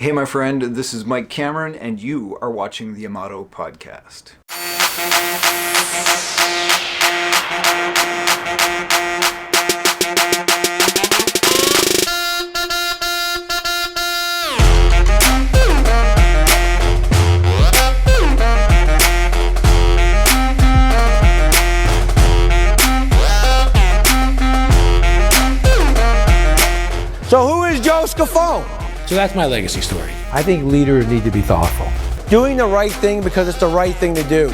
Hey, my friend, this is Mike Cameron, and you are watching the Amato Podcast. So who is Joe Scafone? So that's my legacy story. I think leaders need to be thoughtful. Doing the right thing because it's the right thing to do.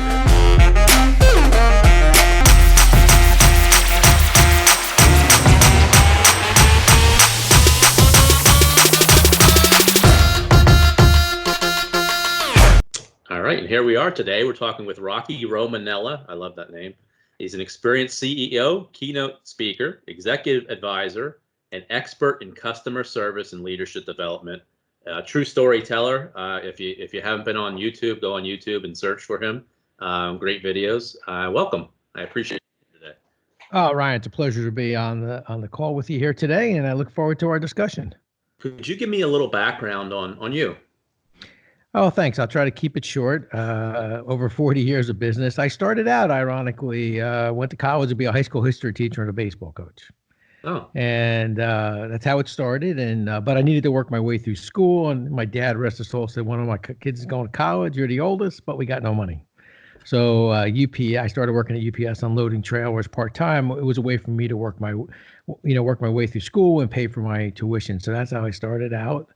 All right, and here we are today. We're talking with Rocky Romanella. I love that name. He's an experienced CEO, keynote speaker, executive advisor, an expert in customer service and leadership development. True storyteller. If you haven't been on YouTube, go on YouTube and search for him. Great videos. Welcome. I appreciate you today. Oh, Ryan, it's a pleasure to be on the call with you here today, and I look forward to our discussion. Could you give me a little background on you? Oh, thanks. I'll try to keep it short. Over 40 years of business. I started out, ironically, went to college to be a high school history teacher and a baseball coach. Oh. And that's how it started. But I needed to work my way through school. And my dad, rest his soul, said, one of my kids is going to college. You're the oldest, but we got no money. So I started working at UPS unloading trailers part-time. It was a way for me to work my way through school and pay for my tuition. So that's how I started out.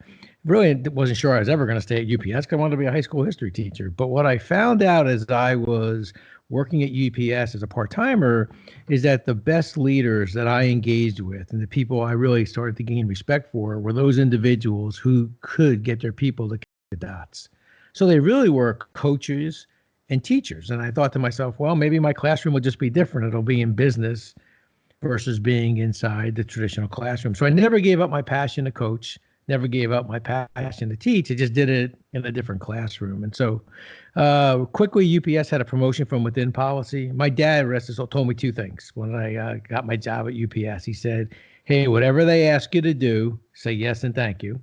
Really wasn't sure I was ever going to stay at UPS because I wanted to be a high school history teacher. But what I found out as I was working at UPS as a part-timer is that the best leaders that I engaged with and the people I really started to gain respect for were those individuals who could get their people to connect the dots. So they really were coaches and teachers. And I thought to myself, well, maybe my classroom will just be different. It'll be in business versus being inside the traditional classroom. So I never gave up my passion to coach. Never gave up my passion to teach. I just did it in a different classroom. And so quickly, UPS had a promotion from within policy. My dad, rest his soul, told me two things when I got my job at UPS. He said, hey, whatever they ask you to do, say yes and thank you,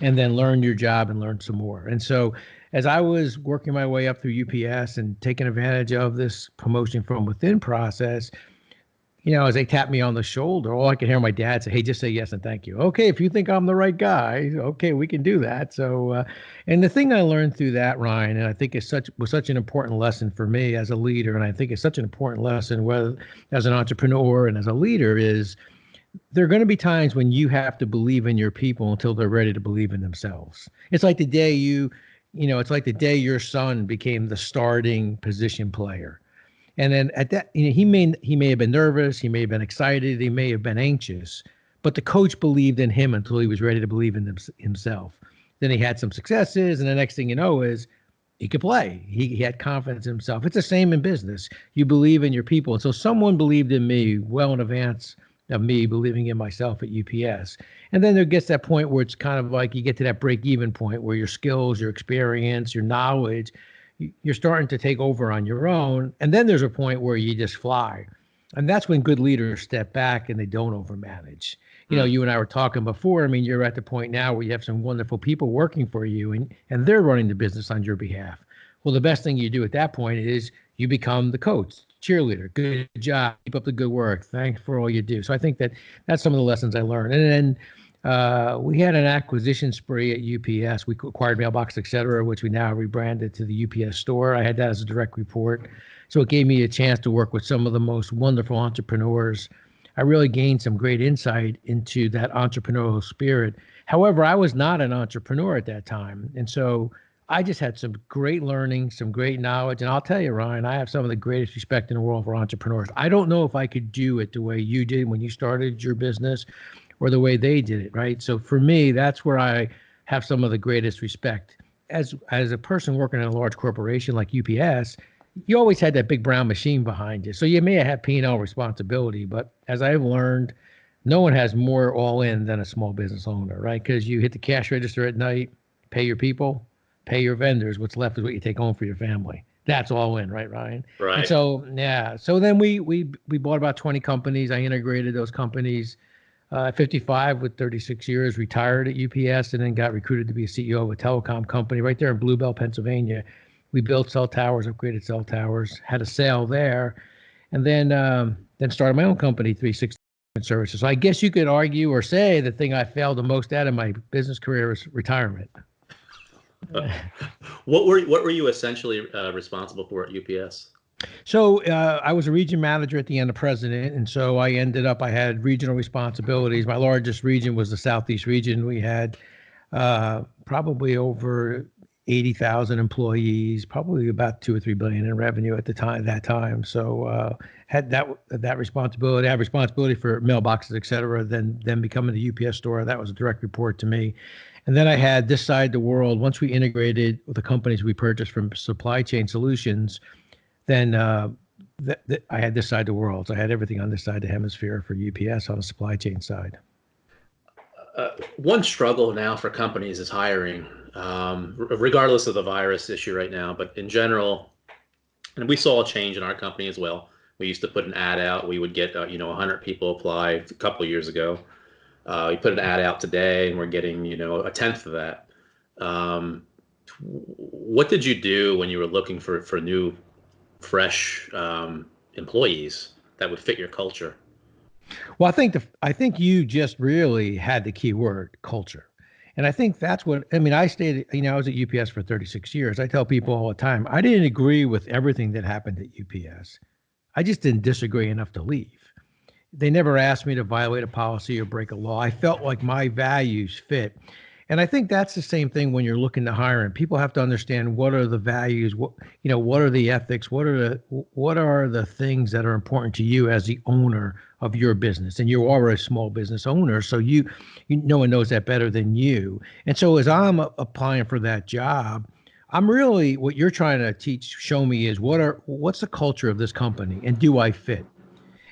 and then learn your job and learn some more. And so as I was working my way up through UPS and taking advantage of this promotion from within process, as they tapped me on the shoulder, all I could hear my dad say, hey, just say yes and thank you. Okay, if you think I'm the right guy, okay, we can do that. So, and the thing I learned through that, Ryan, and I think was such an important lesson for me as a leader, and I think it's such an important lesson whether as an entrepreneur and as a leader, is there are going to be times when you have to believe in your people until they're ready to believe in themselves. It's like the day it's like the day your son became the starting position player. And then at that, he may have been nervous, he may have been excited, he may have been anxious, but the coach believed in him until he was ready to believe in himself. Then he had some successes, and the next thing you know is he could play. He had confidence in himself. It's the same in business. You believe in your people. And so someone believed in me well in advance of me believing in myself at UPS. And then there gets that point where it's kind of like you get to that break-even point where your skills, your experience, your knowledge, you're starting to take over on your own. And then there's a point where you just fly. And that's when good leaders step back and they don't overmanage. You and I were talking before. I mean, you're at the point now where you have some wonderful people working for you and they're running the business on your behalf. Well, the best thing you do at that point is you become the coach, cheerleader. Good job. Keep up the good work. Thanks for all you do. So I think that's some of the lessons I learned. And then we had an acquisition spree at UPS. We acquired Mailbox, et cetera, which we now rebranded to the UPS store. I had that as a direct report. So it gave me a chance to work with some of the most wonderful entrepreneurs. I really gained some great insight into that entrepreneurial spirit. However, I was not an entrepreneur at that time. And so I just had some great learning, some great knowledge. And I'll tell you, Ryan, I have some of the greatest respect in the world for entrepreneurs. I don't know if I could do it the way you did when you started your business or the way they did it, right? So for me, that's where I have some of the greatest respect. As a person working in a large corporation like UPS, you always had that big brown machine behind you. So you may have had P&L responsibility, but as I've learned, no one has more all in than a small business owner, right? Because you hit the cash register at night, pay your people, pay your vendors. What's left is what you take home for your family. That's all in, right, Ryan? Right. And so, yeah. So then we bought about 20 companies. I integrated those companies. At 55 with 36 years, retired at UPS, and then got recruited to be a CEO of a telecom company right there in Bluebell, Pennsylvania. We built cell towers, upgraded cell towers, had a sale there, and then started my own company, 360 Services. So I guess you could argue or say the thing I failed the most at in my business career was retirement. What were you essentially responsible for at UPS? So I was a region manager at the end of president, and so I had regional responsibilities. My largest region was the Southeast region. We had probably over 80,000 employees, probably about 2 or 3 billion in revenue at that time. So had that responsibility. I had responsibility for mailboxes, et cetera. Then becoming the UPS store, that was a direct report to me. And then I had This Side the World. Once we integrated with the companies we purchased from Supply Chain Solutions, then I had This Side the World. So I had everything on this side of the hemisphere for UPS on the supply chain side. One struggle now for companies is hiring, regardless of the virus issue right now. But in general, and we saw a change in our company as well. We used to put an ad out. We would get 100 people apply a couple of years ago. We put an ad out today, and we're getting a tenth of that. What did you do when you were looking for new, fresh employees that would fit your culture? Well, I think you just really had the key word, culture. And I think that's what, I mean, I was at UPS for 36 years. I tell people all the time, I didn't agree with everything that happened at UPS. I just didn't disagree enough to leave. They never asked me to violate a policy or break a law. I felt like my values fit. And I think that's the same thing when you're looking to hire, and people have to understand what are the values, what are the ethics, what are the things that are important to you as the owner of your business. And you are a small business owner, so no one knows that better than you. And so as I'm applying for that job, I'm really, what you're trying to show me is what's the culture of this company, and do I fit?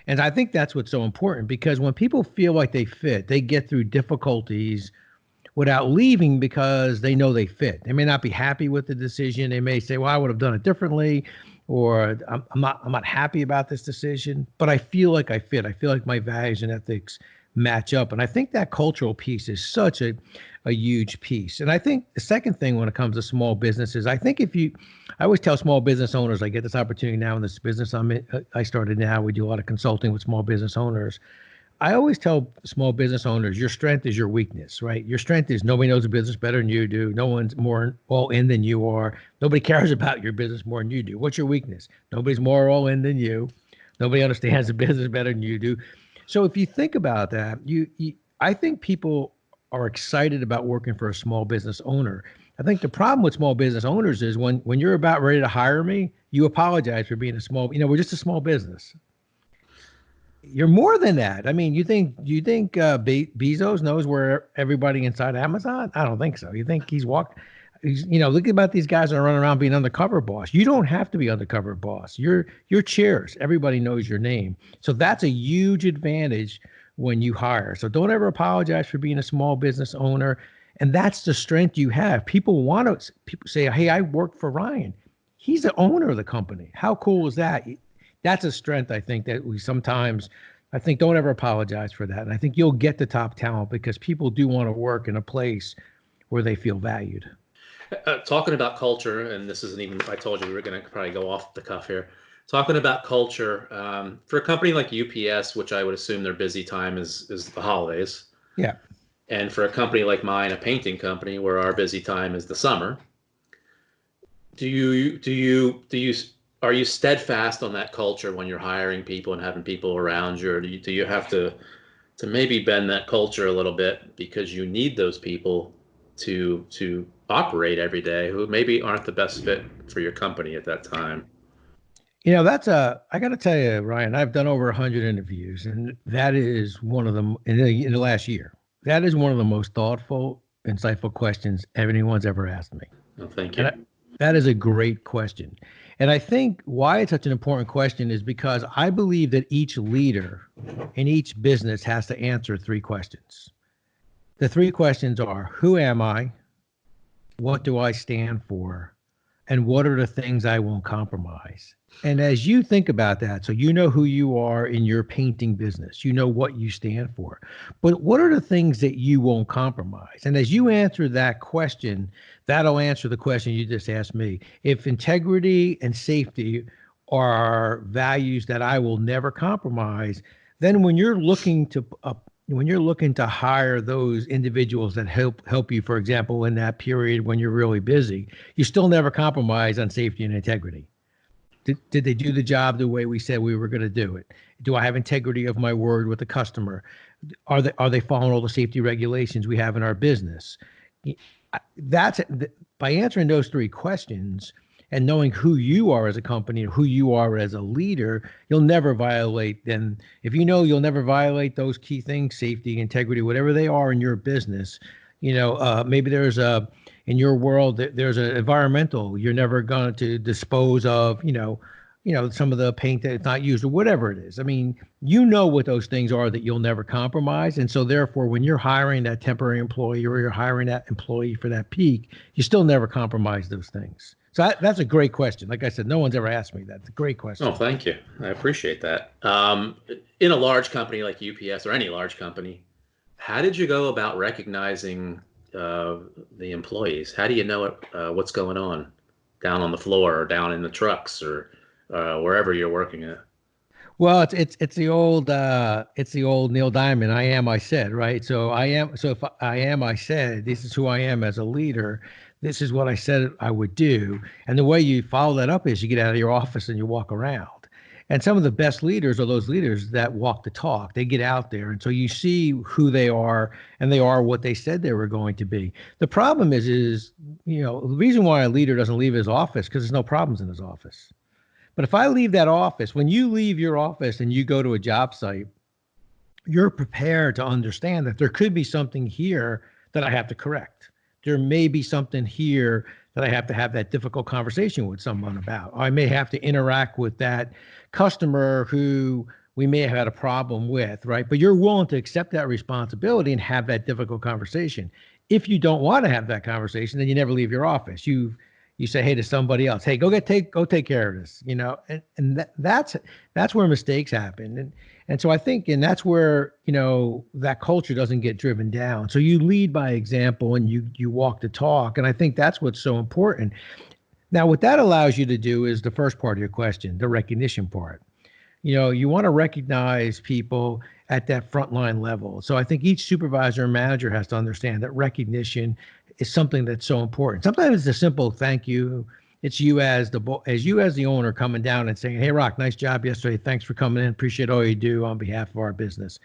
And I think that's what's so important, because when people feel like they fit, they get through difficulties without leaving because they know they fit. They may not be happy with the decision. They may say, well, I would have done it differently, or I'm not happy about this decision, but I feel like I fit. I feel like my values and ethics match up. And I think that cultural piece is such a huge piece. And I think the second thing when it comes to small businesses, I always tell small business owners, I get this opportunity now in this business I started now. We do a lot of consulting with small business owners. I always tell small business owners, your strength is your weakness, right? Your strength is nobody knows the business better than you do. No one's more all in than you are. Nobody cares about your business more than you do. What's your weakness? Nobody's more all in than you. Nobody understands the business better than you do. So if you think about that, I think people are excited about working for a small business owner. I think the problem with small business owners is when you're about ready to hire me, you apologize for being we're just a small business. You're more than that. I mean, you think Bezos knows where everybody inside Amazon? I don't think so. You think look about these guys that are running around being undercover boss. You don't have to be undercover boss. You're Cheers. Everybody knows your name. So that's a huge advantage when you hire. So don't ever apologize for being a small business owner. And that's the strength you have. People say, hey, I work for Ryan. He's the owner of the company. How cool is that? That's a strength, I think, that we sometimes, don't ever apologize for that. And I think you'll get the top talent because people do want to work in a place where they feel valued. Talking about culture, and this isn't even, I told you we were going to probably go off the cuff here. Talking about culture, for a company like UPS, which I would assume their busy time is the holidays. Yeah. And for a company like mine, a painting company, where our busy time is the summer, are you steadfast on that culture when you're hiring people and having people around you, or do you have to maybe bend that culture a little bit because you need those people to operate every day who maybe aren't the best fit for your company at that time? I got to tell you, Ryan, I've done over 100 interviews, and that is one of them in the last year. That is one of the most thoughtful, insightful questions anyone's ever asked me. Well, thank you. That is a great question. And I think why it's such an important question is because I believe that each leader in each business has to answer 3 questions. The 3 questions are, who am I? What do I stand for? and what are the things I won't compromise? And as you think about that, so you know who you are in your painting business, you know what you stand for, but what are the things that you won't compromise? And as you answer that question, that'll answer the question you just asked me. If integrity and safety are values that I will never compromise, then when you're looking to hire those individuals that help you, for example, in that period when you're really busy, you still never compromise on safety and integrity. Did they do the job the way we said we were going to do it? Do I have integrity of my word with the customer? Are they following all the safety regulations we have in our business? That's by answering those three questions and knowing who you are as a company, who you are as a leader, you'll never violate them. If you know you'll never violate those key things, safety, integrity, whatever they are in your business, maybe in your world, there's an environmental, you're never going to dispose of, some of the paint that's not used or whatever it is. I mean, you know what those things are that you'll never compromise. And so therefore, when you're hiring that temporary employee or you're hiring that employee for that peak, you still never compromise those things. So that's a great question. Like I said, no one's ever asked me that. It's a great question. Oh, thank you. I appreciate that. In a large company like UPS or any large company, how did you go about recognizing the employees? How do you know what's going on down on the floor or down in the trucks or wherever you're working at? Well, it's the old Neil Diamond. I am, I said, right? So I am. So if I am, I said, this is who I am as a leader. This is what I said I would do. And the way you follow that up is you get out of your office and you walk around. And some of the best leaders are those leaders that walk the talk. They get out there. And so you see who they are, and they are what they said they were going to be. The problem is the reason why a leader doesn't leave his office, because there's no problems in his office. But if I leave that office, when you leave your office and you go to a job site, you're prepared to understand that there could be something here that I have to correct. There may be something here that I have to have that difficult conversation with someone about. I may have to interact with that customer who we may have had a problem with, right? But you're willing to accept that responsibility and have that difficult conversation. If you don't want to have that conversation, then you never leave your office. You say, hey, to somebody else, hey, go take care of this, and that's where mistakes happen. And so I think, and that's where, that culture doesn't get driven down. So you lead by example and you walk the talk. And I think that's what's so important. Now, what that allows you to do is the first part of your question, the recognition part. You want to recognize people at that frontline level. So I think each supervisor and manager has to understand that recognition is something that's so important. Sometimes it's a simple thank you. It's you as the owner coming down and saying, hey, Rock, nice job yesterday. Thanks for coming in. Appreciate all you do on behalf of our business.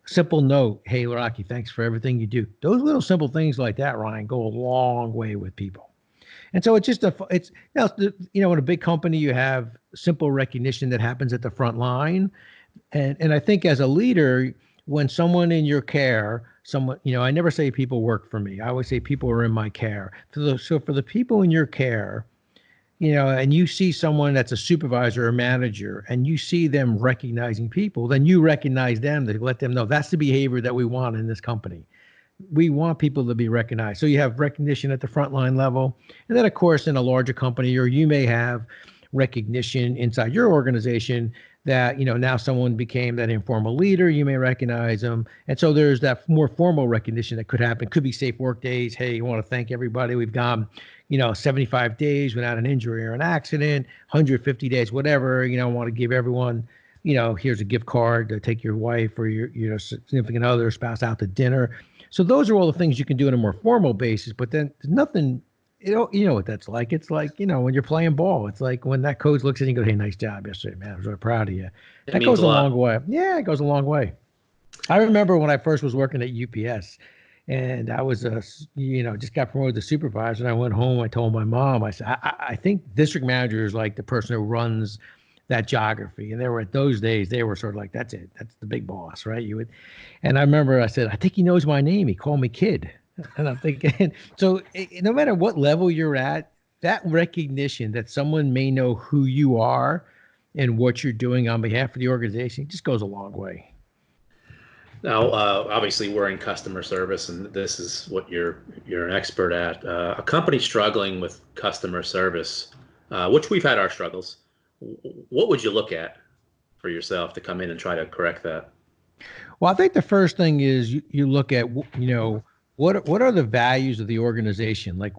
Simple note. Hey, Rocky, thanks for everything you do. Those little simple things like that, Ryan, go a long way with people. And so in a big company, you have simple recognition that happens at the front line. And I think as a leader, when someone in your care, I never say people work for me. I always say people are in my care. So for the people in your care, and you see someone that's a supervisor or manager, and you see them recognizing people, then you recognize them to let them know that's the behavior that we want in this company. We want people to be recognized. So you have recognition at the frontline level. And then, of course, in a larger company, or you may have recognition inside your organization that, now someone became that informal leader, you may recognize them. And so there's that more formal recognition that could happen. Could be safe work days. Hey, you want to thank everybody. We've gone, 75 days without an injury or an accident, 150 days, whatever, I want to give everyone, here's a gift card to take your wife or your significant other, spouse out to dinner. So those are all the things you can do on a more formal basis, but then there's nothing, you know what that's like. It's like, when you're playing ball, it's like when that coach looks at you and goes, hey, nice job yesterday, man. I was really proud of you. That goes a long way. Yeah, it goes a long way. I remember when I first was working at UPS and I was, just got promoted to supervisor, and I went home, I told my mom, I said, I think district manager is like the person who runs that geography. And those days, they were sort of like, that's it. That's the big boss, right? And I remember I said, I think he knows my name. He called me kid. And I'm thinking, so no matter what level you're at, that recognition that someone may know who you are and what you're doing on behalf of the organization just goes a long way. Now, obviously, we're in customer service, and this is what you're an expert at. A company struggling with customer service, which we've had our struggles. What would you look at for yourself to come in and try to correct that? Well, I think the first thing is you look at, what are the values of the organization? Like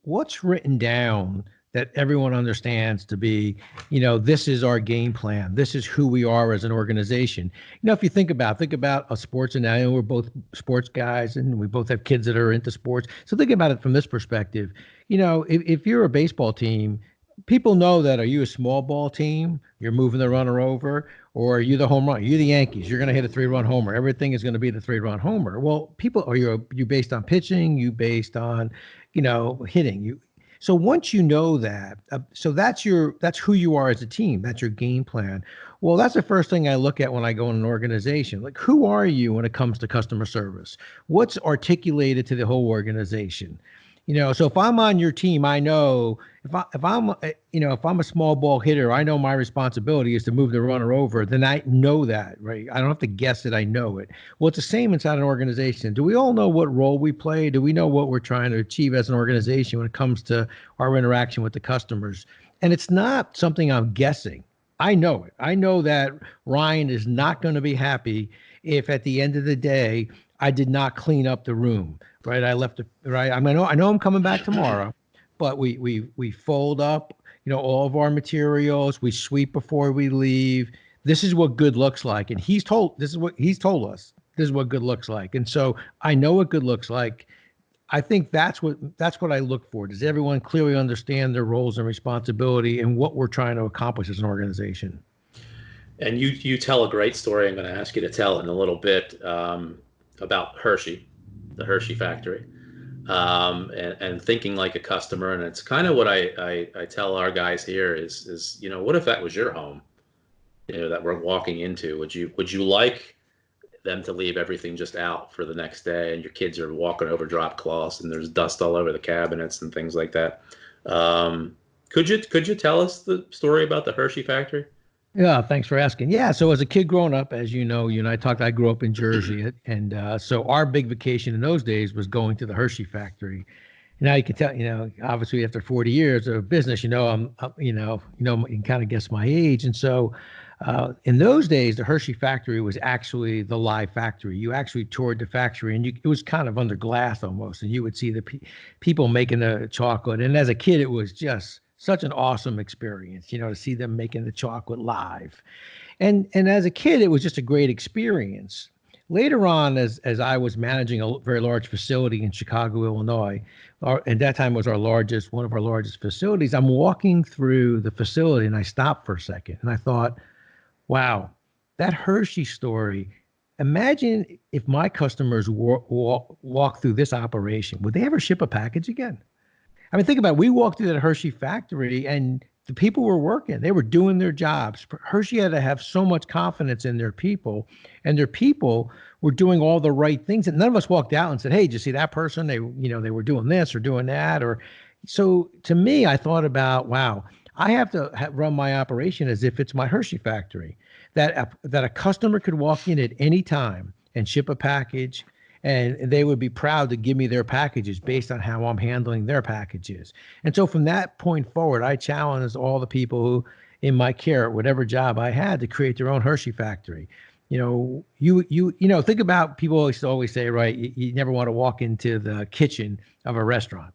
what's written down that everyone understands to be, this is our game plan. This is who we are as an organization. If you think about a sports, and I know we're both sports guys and we both have kids that are into sports. So think about it from this perspective. If you're a baseball team, people know that, are you a small ball team? You're moving the runner over, or are you the home run? You're the Yankees. You're going to hit a 3-run homer. Everything is going to be the 3-run homer. Well, people, are you based on pitching? You based on, hitting. So once you know that, so that's who you are as a team. That's your game plan. Well, that's the first thing I look at when I go in an organization. Like, who are you when it comes to customer service? What's articulated to the whole organization? So if I'm on your team, I know if I'm a small ball hitter, I know my responsibility is to move the runner over. Then I know that, right? I don't have to guess it. I know it. Well, it's the same inside an organization. Do we all know what role we play? Do we know what we're trying to achieve as an organization when it comes to our interaction with the customers? And it's not something I'm guessing. I know it. I know that Ryan is not going to be happy if at the end of the day I did not clean up the room, right? I left it, right? I know I'm coming back tomorrow, but we fold up, all of our materials. We sweep before we leave. This is what good looks like, and he's told us. This is what good looks like, and so I know what good looks like. I think that's what I look for. Does everyone clearly understand their roles and responsibility and what we're trying to accomplish as an organization? And you tell a great story. I'm going to ask you to tell in a little bit about Hershey, the Hershey factory, and thinking like a customer. And it's kind of what I tell our guys here is what if that was your home, that we're walking into? Would you like them to leave everything just out for the next day, and your kids are walking over drop cloths and there's dust all over the cabinets and things like that? Could you tell us the story about the Hershey factory? Yeah, thanks for asking. Yeah, so as a kid growing up, as you know, you and I talked, I grew up in Jersey, and so our big vacation in those days was going to the Hershey factory. Now you can tell, obviously after 40 years of business, you can kind of guess my age. And so in those days, the Hershey factory was actually the live factory. You actually toured the factory, and it was kind of under glass almost, and you would see the people making the chocolate. And as a kid, it was just such an awesome experience, to see them making the chocolate live. And as a kid, it was just a great experience. Later on, as I was managing a very large facility in Chicago, Illinois, at that time was one of our largest facilities, I'm walking through the facility and I stopped for a second and I thought, wow, that Hershey story, imagine if my customers walk through this operation, would they ever ship a package again? I mean, think about it. We walked through that Hershey factory and the people were working. They were doing their jobs. Hershey had to have so much confidence in their people, and their people were doing all the right things. And none of us walked out and said, hey, did you see that person? They were doing this or doing that. So to me, I thought about, wow, I have to run my operation as if it's my Hershey factory, that a customer could walk in at any time and ship a package, and they would be proud to give me their packages based on how I'm handling their packages. And so from that point forward, I challenged all the people who in my care, whatever job I had, to create their own Hershey factory. Think about, people always say, right, you never want to walk into the kitchen of a restaurant.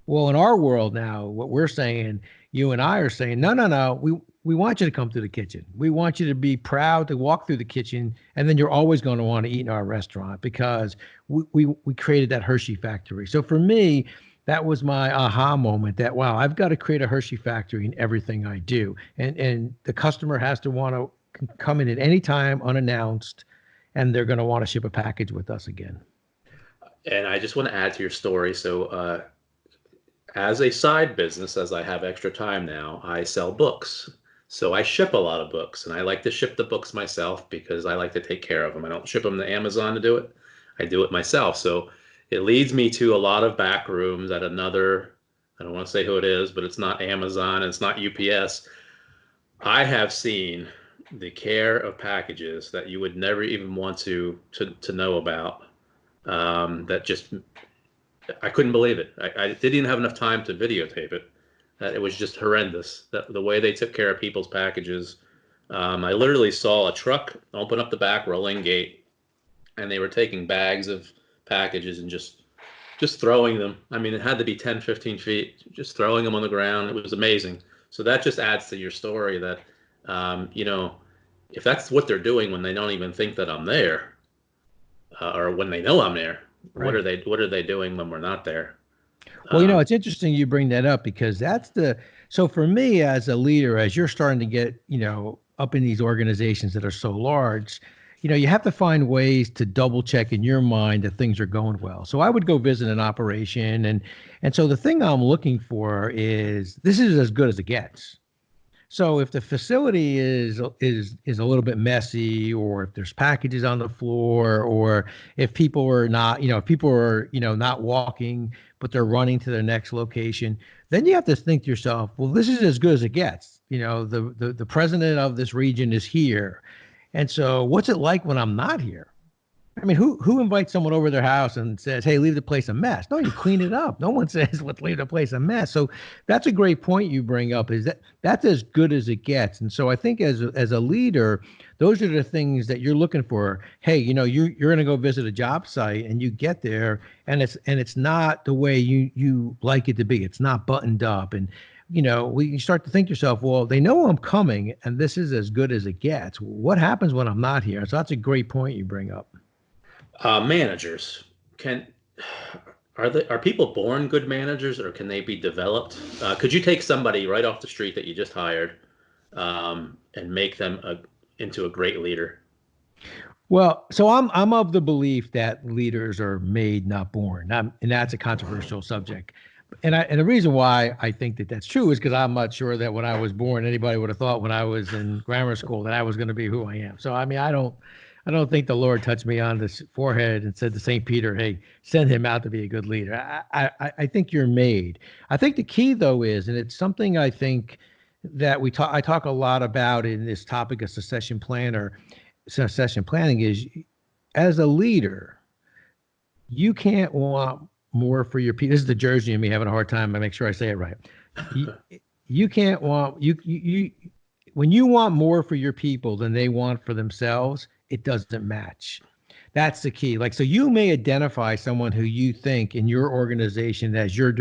Well, in our world now, what we're saying, you and I are saying, no, we want you to come through the kitchen. We want you to be proud to walk through the kitchen, and then you're always going to want to eat in our restaurant because we created that Hershey factory. So for me, that was my aha moment that, wow, I've got to create a Hershey factory in everything I do. And the customer has to want to come in at any time unannounced, and they're going to want to ship a package with us again. And I just want to add to your story. So as a side business, as I have extra time now, I sell books. So I ship a lot of books, and I like to ship the books myself because I like to take care of them. I don't ship them to Amazon to do it. I do it myself. So it leads me to a lot of back rooms at another, I don't want to say who it is, but it's not Amazon, it's not UPS. I have seen the care of packages that you would never even want to know about. That just, I couldn't believe it. I didn't even have enough time to videotape it. It was just horrendous. The way they took care of people's packages. I literally saw a truck open up the back rolling gate, and they were taking bags of packages and just throwing them. I mean, it had to be 10, 15 feet, just throwing them on the ground. It was amazing. So that just adds to your story that, if that's what they're doing when they don't even think that I'm there, or when they know I'm there, right. What are they doing when we're not there? Well, it's interesting you bring that up, because so for me as a leader, as you're starting to get, up in these organizations that are so large, you have to find ways to double check in your mind that things are going well. So I would go visit an operation, and so the thing I'm looking for is, this is as good as it gets. So if the facility is a little bit messy, or if there's packages on the floor, or if people are not, not walking, but they're running to their next location, then you have to think to yourself, well, this is as good as it gets. The president of this region is here. And so what's it like when I'm not here? I mean, who invites someone over their house and says, hey, leave the place a mess? No, you clean it up. No one says, let's leave the place a mess. So that's a great point you bring up, is that's as good as it gets. And so I think as a leader, those are the things that you're looking for. Hey, you're going to go visit a job site, and you get there, and it's not the way you like it to be. It's not buttoned up. And you start to think to yourself, well, they know I'm coming, and this is as good as it gets. What happens when I'm not here? So that's a great point you bring up. Managers, are people born good managers, or can they be developed? Could you take somebody right off the street that you just hired, and make them into a great leader? Well, so I'm of the belief that leaders are made, not born, and that's a controversial subject. And the reason why I think that that's true is because I'm not sure that when I was born, anybody would have thought when I was in grammar school that I was going to be who I am. So I mean, I don't think the Lord touched me on the forehead and said to St. Peter, hey, send him out to be a good leader. I think you're made. I think the key, though, is, and it's something I think that I talk a lot about in this topic of succession planning, is, as a leader, you can't want more for your people. This is the Jersey in me having a hard time. I make sure I say it right. You can't want, when you want more for your people than they want for themselves, it doesn't match. That's the key. So you may identify someone who you think in your organization, as your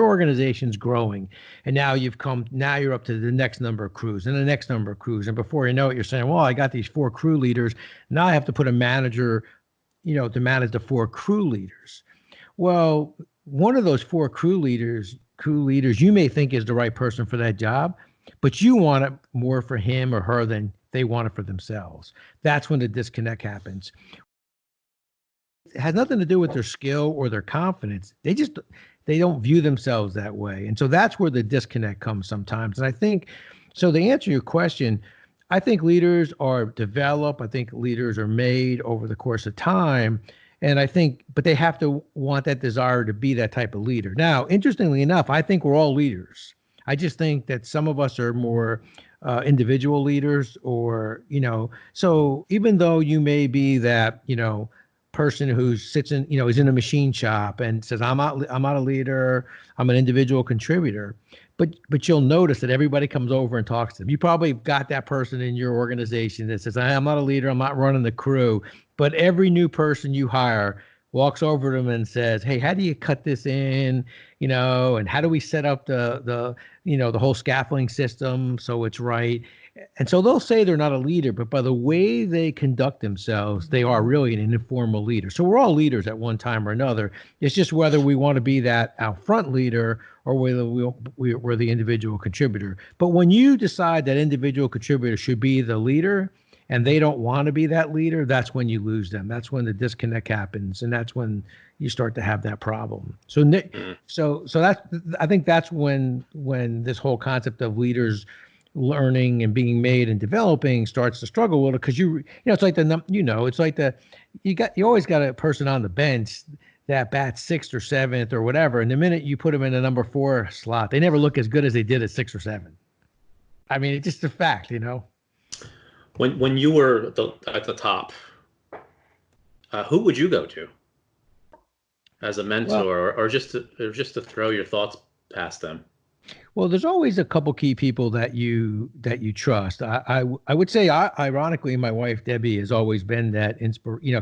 organization's growing, and now you're up to the next number of crews and the next number of crews. And before you know it, you're saying, well, I got these 4 crew leaders. Now I have to put a manager, to manage the 4 crew leaders. Well, one of those 4 crew leaders you may think is the right person for that job, but you want it more for him or her than they want it for themselves. That's when the disconnect happens. It has nothing to do with their skill or their confidence. They don't view themselves that way. And so that's where the disconnect comes sometimes. And I think, so to answer your question, I think leaders are developed. I think leaders are made over the course of time. And I think, but they have to want that desire to be that type of leader. Now, interestingly enough, I think we're all leaders. I just think that some of us are more individual leaders, or, so even though you may be that, person who sits in, is in a machine shop and says, I'm not a leader, I'm an individual contributor, but you'll notice that everybody comes over and talks to them. You probably got that person in your organization that says, I'm not a leader, I'm not running the crew, but every new person you hire walks over to them and says, hey, how do you cut this in, and how do we set up the whole scaffolding system so it's right? And so they'll say they're not a leader, but by the way they conduct themselves, they are really an informal leader. So we're all leaders at one time or another. It's just whether we want to be that out front leader or whether we're the individual contributor. But when you decide that individual contributor should be the leader and they don't want to be that leader, that's when you lose them. That's when the disconnect happens, and that's when you start to have that problem. So that's, I think that's when this whole concept of leaders learning and being made and developing starts to struggle with it, because it's like you always got a person on the bench that bats 6th or 7th or whatever, and the minute you put them in the number 4 slot, they never look as good as they did at 6 or 7. I mean, it's just a fact, When you were at the top, who would you go to as a mentor, or just to throw your thoughts past them? Well, there's always a couple key people that you trust. I would say, ironically, my wife Debbie has always been that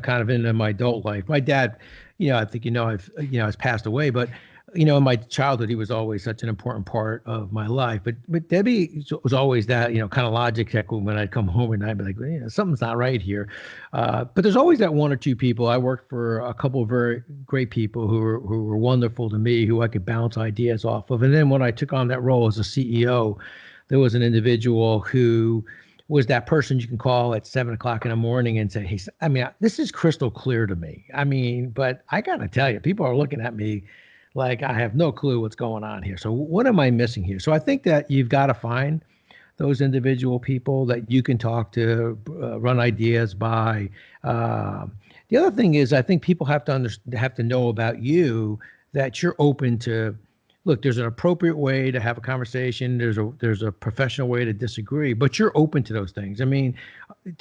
kind of into my adult life. My dad, I think has passed away, but in my childhood, he was always such an important part of my life. But Debbie was always that kind of logic check when I'd come home and I'd be like, something's not right here. But there's always that one or two people. I worked for a couple of very great people who were wonderful to me, who I could bounce ideas off of. And then when I took on that role as a CEO, there was an individual who was that person you can call at 7:00 in the morning and say, hey, this is crystal clear to me. But I got to tell you, people are looking at me like I have no clue what's going on here. So what am I missing here? So I think that you've got to find those individual people that you can talk to, run ideas by. The other thing is, I think people have to know about you, that you're open to, look, there's an appropriate way to have a conversation. There's a professional way to disagree, but you're open to those things. To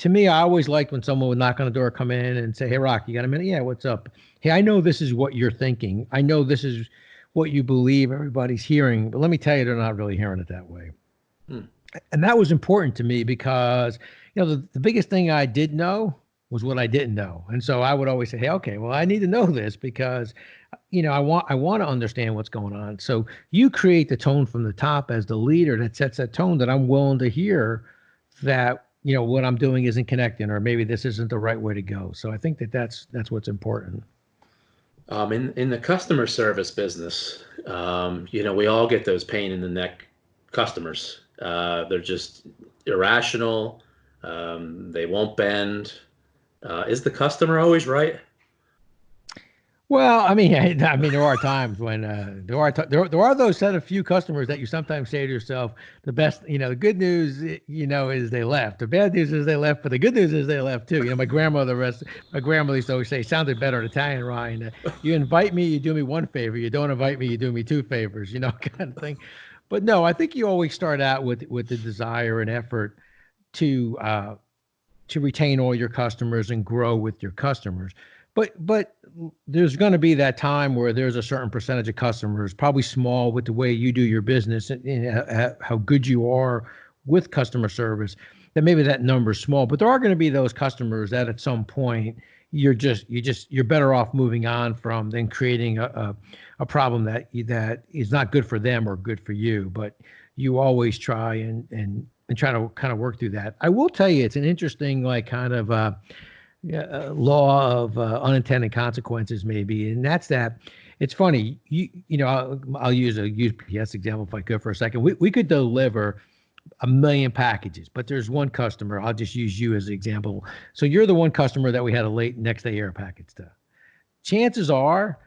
me, I always liked when someone would knock on the door, come in and say, hey, Rock, you got a minute? Yeah, what's up? Hey, I know this is what you're thinking. I know this is what you believe everybody's hearing, but let me tell you, they're not really hearing it that way. And that was important to me because, the biggest thing I did know was what I didn't know. And so I would always say, hey, okay, well, I need to know this because, I want to understand what's going on. So you create the tone from the top as the leader that sets that tone that I'm willing to hear that, what I'm doing isn't connecting, or maybe this isn't the right way to go. So I think that's what's important. In the customer service business, we all get those pain in the neck customers. They're just irrational. They won't bend. Is the customer always right? Well, there are times when there are those set of few customers that you sometimes say to yourself, the best, the good news, is they left. The bad news is they left, but the good news is they left too. My grandmother used to always say, sounded better in Italian, Ryan. You invite me, you do me one favor. You don't invite me, you do me two favors, kind of thing. But no, I think you always start out with the desire and effort to retain all your customers and grow with your customers. But there's going to be that time where there's a certain percentage of customers, probably small with the way you do your business and how good you are with customer service, that maybe that number is small. But there are going to be those customers that at some point you're better off moving on from than creating a problem that is not good for them or good for you. But you always try and try to kind of work through that. I will tell you, it's an interesting law of unintended consequences, maybe, and that's that. It's funny, I'll use a UPS example if I could for a second. We could deliver 1 million packages, but there's one customer. I'll just use you as an example. So you're the one customer that we had a late next day air package to. Chances are,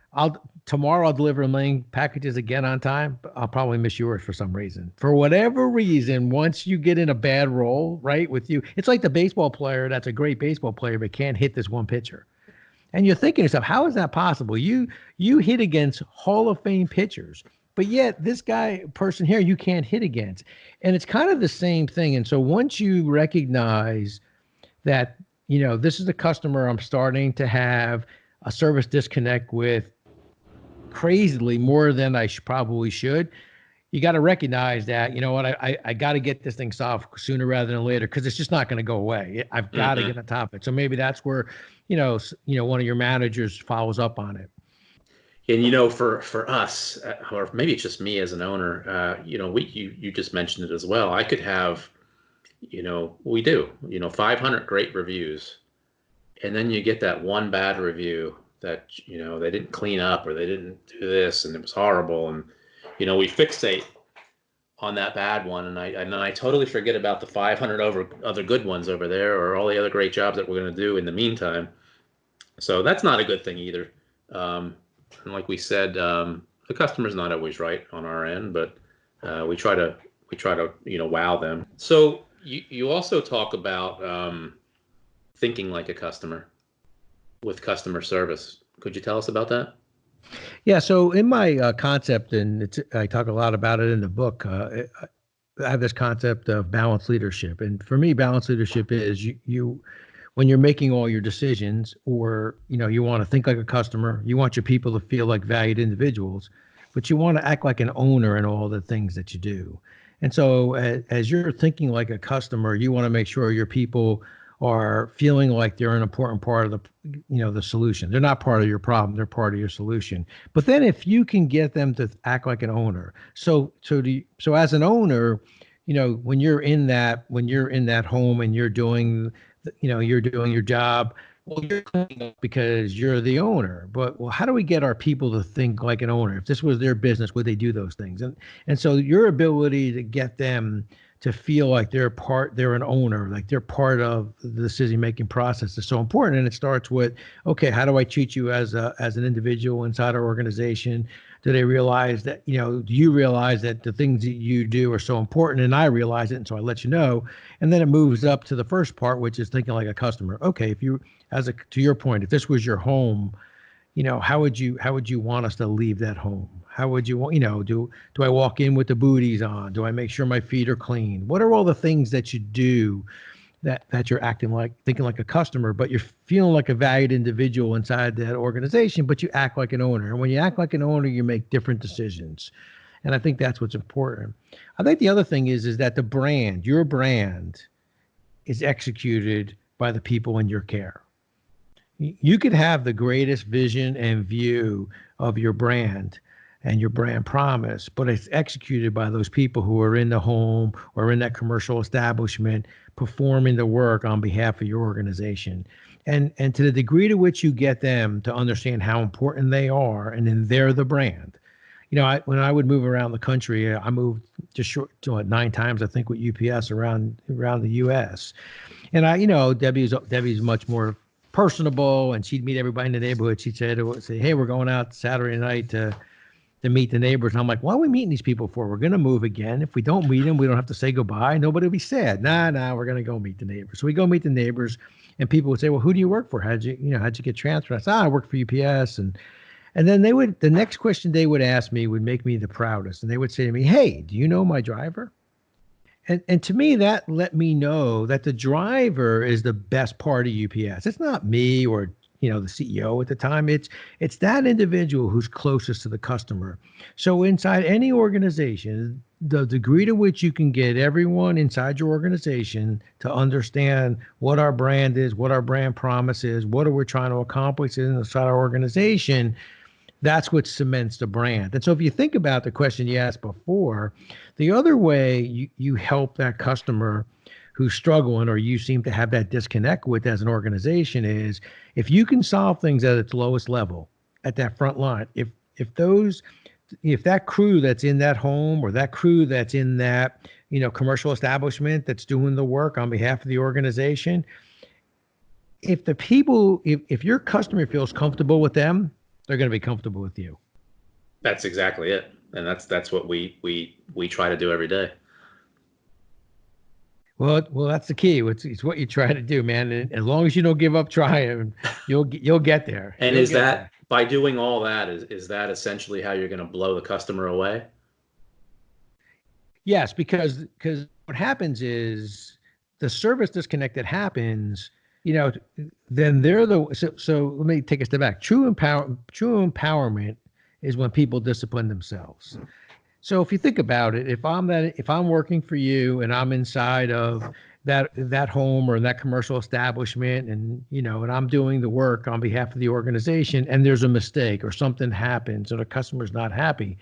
tomorrow I'll deliver 1 million packages again on time, but I'll probably miss yours for some reason. For whatever reason, once you get in a bad role, right, with you, it's like the baseball player that's a great baseball player but can't hit this one pitcher. And you're thinking to yourself, how is that possible? You hit against Hall of Fame pitchers, but yet this person here, you can't hit against. And it's kind of the same thing. And so once you recognize that, this is a customer I'm starting to have a service disconnect with crazily more than I probably should, you got to recognize that, I got to get this thing solved sooner rather than later, because it's just not going to go away. I've got to get on top of it. So maybe that's where, one of your managers follows up on it. And, for us, or maybe it's just me as an owner, you just mentioned it as well. I could have, we do, 500 great reviews. And then you get that one bad review that, they didn't clean up or they didn't do this and it was horrible. And, we fixate on that bad one. And I totally forget about the 500 other good ones over there, or all the other great jobs that we're going to do in the meantime. So that's not a good thing either. And like we said, the customer's not always right on our end, but we try to wow them. So you also talk about thinking like a customer with customer service. Could you tell us about that? Yeah. So in my concept, and I talk a lot about it in the book, I have this concept of balanced leadership. And for me, balanced leadership is you when you're making all your decisions, or, you want to think like a customer, you want your people to feel like valued individuals, but you want to act like an owner in all the things that you do. And so as you're thinking like a customer, you want to make sure your people are feeling like they're an important part of the solution. They're not part of your problem, they're part of your solution. But then if you can get them to act like an owner. So as an owner, when you're in that home and you're doing your job, well, you're cleaning up because you're the owner. But how do we get our people to think like an owner? If this was their business, would they do those things? And so your ability to get them to feel like they're an owner, like they're part of the decision-making process is so important. And it starts with, okay, how do I treat you as an individual inside our organization? Do they realize that, do you realize that the things that you do are so important? And I realize it, and so I let you know. And then it moves up to the first part, which is thinking like a customer. Okay, to your point, if this was your home, how would you want us to leave that home? How would you want, do I walk in with the booties on? Do I make sure my feet are clean? What are all the things that you do that you're thinking like a customer, but you're feeling like a valued individual inside that organization, but you act like an owner. And when you act like an owner, you make different decisions. And I think that's what's important. I think the other thing is that your brand is executed by the in your care. You could have the greatest vision and view of your brand and your brand promise, but it's executed by those people who are in the home or in that commercial establishment performing the work on behalf of your organization. And to the degree to which you get them to understand how important they are, and then they're the brand. When I would move around the country, I moved just 9 times, I think, with UPS around the U.S. And Debbie's much more personable, and she'd meet everybody in the neighborhood. She'd say, hey, we're going out Saturday night to meet the neighbors. And I'm like, what are we meeting these people for? We're going to move again. If we don't meet them, we don't have to say goodbye. Nobody will be sad. Nah, we're going to go meet the neighbors. So we go meet the neighbors, and people would say, well, who do you work for? How'd you get transferred? I said, I work for UPS. And then the next question they would ask me would make me the proudest. And they would say to me, hey, do you know my driver? And to me, that let me know that the driver is the best part of UPS. It's not me or the CEO at the time. It's that individual who's closest to the customer. So inside any organization, the degree to which you can get everyone inside your organization to understand what our brand is, what our brand promise is, what are we trying to accomplish inside our organization, that's what cements the brand. And so if you think about the question you asked before, the other way you help that customer who's struggling, or you seem to have that disconnect with as an organization, is if you can solve things at its lowest level, at that front line, if that crew that's in that home, or that crew that's in that commercial establishment that's doing the work on behalf of the organization, if your customer feels comfortable with them, they're going to be comfortable with you. That's exactly it. And that's what we try to do every day. Well, that's the key. It's what you try to do, man. And as long as you don't give up trying, you'll get there. And by doing all that, is that essentially how you're going to blow the customer away? Yes, because what happens is the service disconnect that happens, then they're so let me take a step back. True empowerment is when people discipline themselves. So if you think about it, if I'm working for you and I'm inside of that home or that commercial establishment, and and I'm doing the work on behalf of the organization, and there's a mistake or something happens or the customer's not happy,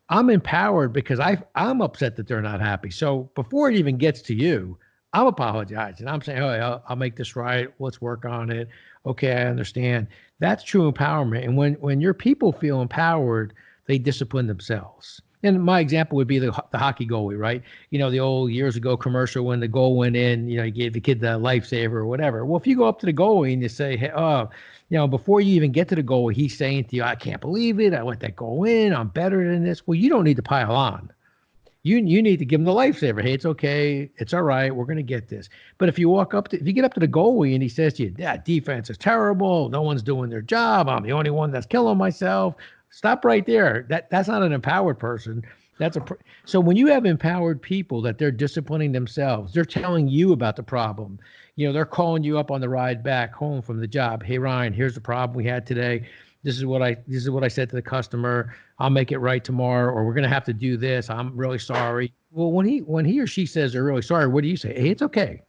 I'm empowered because I'm upset that they're not happy. So before it even gets to you, I'm apologizing. I'm saying, oh, I'll make this right. Let's work on it. Okay, I understand. That's true empowerment. And when your people feel empowered, they discipline themselves. And my example would be the hockey goalie, right? The old years ago commercial when the goal went in, you gave the kid the lifesaver or whatever. Well, if you go up to the goalie and you say, hey, before you even get to the goalie, he's saying to you, I can't believe it. I let that go in. I'm better than this. Well, you don't need to pile on. You need to give him the lifesaver. Hey, it's okay. It's all right. We're going to get this. But if you get up to the goalie and he says to you, that defense is terrible. No one's doing their job. I'm the only one that's killing myself. Stop right there. That's not an empowered person. So when you have empowered people that they're disciplining themselves, they're telling you about the problem. They're calling you up on the ride back home from the job. Hey Ryan, here's the problem we had today. This is what I said to the customer. I'll make it right tomorrow, or we're gonna have to do this. I'm really sorry. Well, when he or she says they're really sorry, what do you say? Hey, it's okay.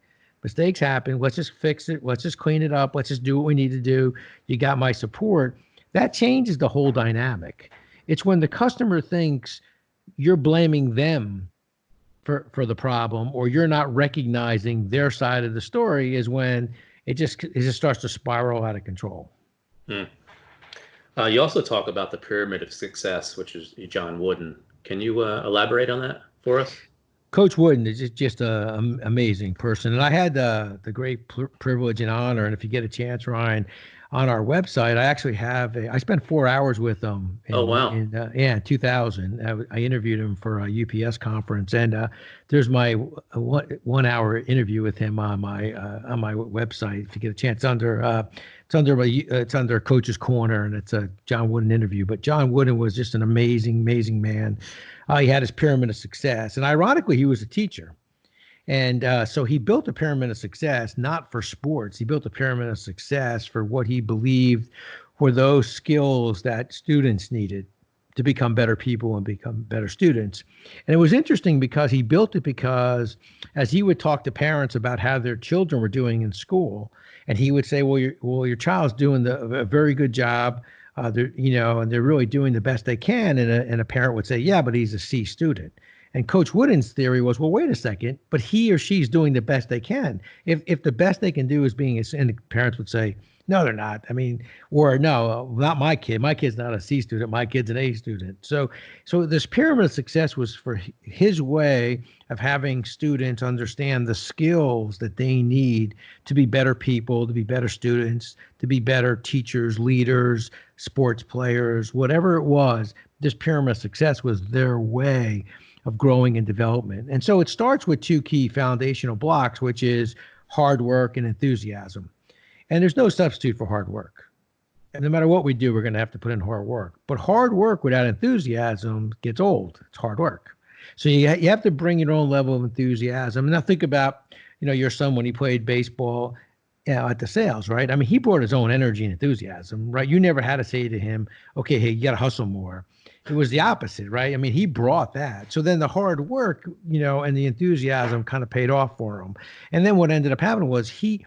Mistakes happen. Let's just fix it. Let's just clean it up. Let's just do what we need to do. You got my support. That changes the whole dynamic. It's when the customer thinks you're blaming them for the problem, or you're not recognizing their side of the story, is when it just starts to spiral out of control. You also talk about the pyramid of success, which is John Wooden. Can you elaborate on that for us? Coach Wooden is just an amazing person. And I had the great privilege and honor, and if you get a chance, Ryan, on our website, I actually have I spent 4 hours with him. In 2000. I interviewed him for a UPS conference, and there's my 1 hour interview with him on my website. If you get a chance, it's under Coach's Corner, and it's a John Wooden interview. But John Wooden was just an amazing man. He had his pyramid of success, and ironically, he was a teacher. And so he built a pyramid of success, not for sports. He built a pyramid of success for what he believed were those skills that students needed to become better people and become better students. And it was interesting because he built it because as he would talk to parents about how their children were doing in school, and he would say, well, your child's doing a very good job. And they're really doing the best they can. And a parent would say, yeah, but he's a C student. And Coach Wooden's theory was, well, wait a second, but he or she's doing the best they can. If the best they can do is being, and the parents would say, no, they're not. I mean, or no, not my kid. My kid's not a C student. My kid's an A student. So this pyramid of success was for his way of having students understand the skills that they need to be better people, to be better students, to be better teachers, leaders, sports players, whatever it was. This pyramid of success was their way of growing and development. And so it starts with two key foundational blocks, which is hard work and enthusiasm. And there's no substitute for hard work. And no matter what we do, we're going to have to put in hard work. But hard work without enthusiasm gets old. It's hard work. So you have to bring your own level of enthusiasm. And now think about, your son when he played baseball at the sales, right? I mean, he brought his own energy and enthusiasm, right? You never had to say to him, okay, hey, you got to hustle more. It was the opposite, right? I mean, he brought that. So then the hard work, and the enthusiasm kind of paid off for him. And then what ended up happening was he